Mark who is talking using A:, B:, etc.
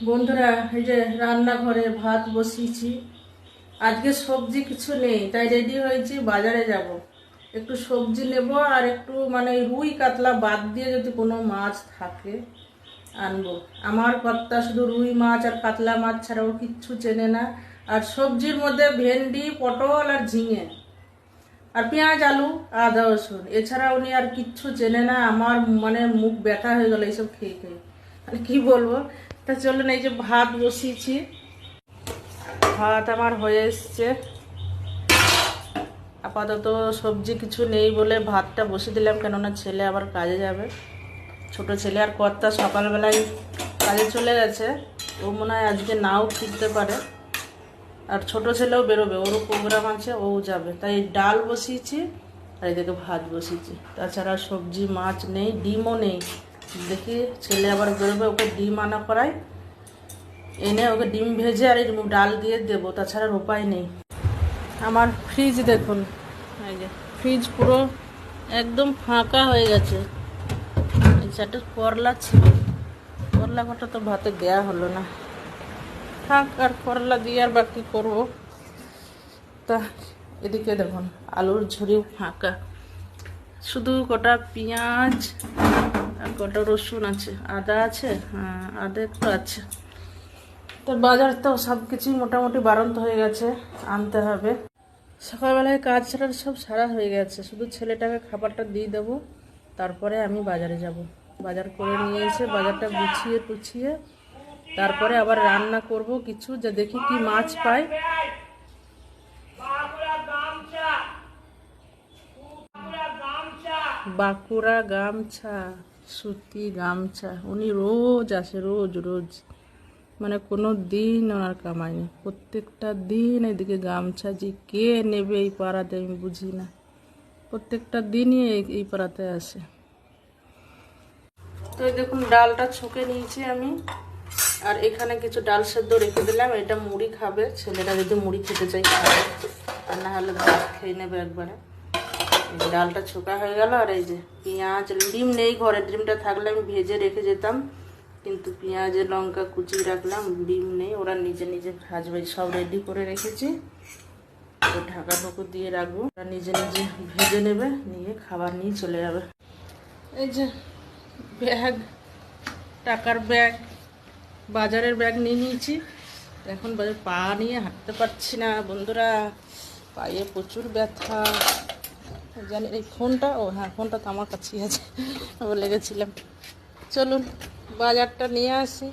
A: বন্ধুরা, এই যে রান্নাঘরে ভাত বসিয়েছি। আজকে সবজি কিছু নেই, তাই রেডি হয়েছি, বাজারে যাব। একটু সবজি নেব আর একটু মানে রুই কাতলা বাদ দিয়ে যদি কোনো মাছ থাকে আনবো। আমার কর্তা শুধু রুই মাছ আর কাতলা মাছ ছাড়াও কিচ্ছু চেনে না। আর সবজির মধ্যে ভেন্ডি, পটল আর ঝিঙে আর পেঁয়াজ, আলু, আদা, রসুন, এছাড়া উনি আর কিচ্ছু চেনে না। আমার মানে মুখ ব্যথা হয়ে গেল এইসব খেয়ে খেয়ে, মানে কি বলবো। তা চলুন, এই যে ভাত বসিয়েছি, ভাত আমার হয়ে এসছে। আপাতত সবজি কিছু নেই বলে ভাতটা বসিয়ে দিলাম, কেননা ছেলে আবার কাজে যাবে। ছোট ছেলে আর কর্তা সকালবেলায় কাজে চলে গেছে, ও মনে হয় আজকে নাও ফিরতে পারে। আর ছোট ছেলেও বেরোবে, ওরও প্রোগ্রাম আছে, ও যাবে। তাই ডাল বসিয়েছি আর এদিকে ভাত বসিয়েছি। তাছাড়া সবজি মাছ নেই, ডিমও নেই। দেখি ছেলে আবার বেরোবে, ওকে ডিম আনা করাই, এনে ওকে ডিম ভেজে আর এই ডাল দিয়ে দেবো। তাছাড়া উপায় নেই। আমার ফ্রিজ দেখুন, এই যে ফ্রিজ পুরো একদম ফাঁকা হয়ে গেছে। এই চারটে করলা ছিল, করলা কটা তো ভাতে দেওয়া হলো না, থাক। আর করলা দিয়ে আর বাকি করবো। তা এদিকে দেখুন আলুর ঝুড়ি ফাঁকা, শুধু কটা পেঁয়াজ আর কটা রসুন আছে, আদা আছে, হ্যাঁ আদা একটু আছে। তো বাজার তো সব কিছুই মোটামুটি বাড়ন্ত হয়ে গেছে, আনতে হবে। সকালবেলায় কাজ ছাড়া সব সারা হয়ে গেছে, শুধু ছেলেটাকে খাবারটা দিয়ে দেবো, তারপরে আমি বাজারে যাব। বাজার করে নিয়ে এসে বাজারটা গুছিয়ে টুছিয়ে তারপরে আবার রান্না করব কিছু, যে দেখি কি মাছ পাই। বাঁকুড়া গামছা, সুতি গামছা। উনি রোজ আসে, রোজ রোজ, মানে কোনো দিন ওনার কামায়নি। প্রত্যেকটা দিন এদিকে গামছা যে কে নেবে এই পাড়াতে আমি বুঝি না। প্রত্যেকটা দিনই এই পাড়াতে আসে। তো দেখুন ডালটা ছুঁকে নিয়েছি আমি, আর এখানে কিছু ডাল সেদ্ধ রেখে দিলাম। এটা মুড়ি খাবে ছেলেরা, যদি মুড়ি খেতে চাই খাবে, আর না হলে ভাত খেয়ে নেবে একবারে। ডালটা ছোকা হয়ে গেল। আর এই যে পেঁয়াজ, ডিম নেই ঘরে, ডিমটা থাকলে আমি ভেজে রেখে যেতাম, কিন্তু পেঁয়াজ লঙ্কা কুচিয়ে রাখলাম, ডিম নেই, ওরা নিজে নিজে ভাজবে। সব রেডি করে রেখেছি, তো ঢাকা ঢুকু দিয়ে রাখবো, ওরা নিজে নিজে ভেজে নেবে, নিয়ে খাবার নিয়ে চলে যাবে। এই যে ব্যাগ, টাকার ব্যাগ, বাজারের ব্যাগ নিয়ে নিয়েছি। এখন বাজার পা নিয়ে হাঁটতে পারছি না বন্ধুরা, পায়ে প্রচুর ব্যথা। জানি এই ফোনটা, ও হ্যাঁ ফোনটা তো আমার কাছেই আছে, বলে গেছিলাম। চলুন বাজারটা নিয়ে আসি।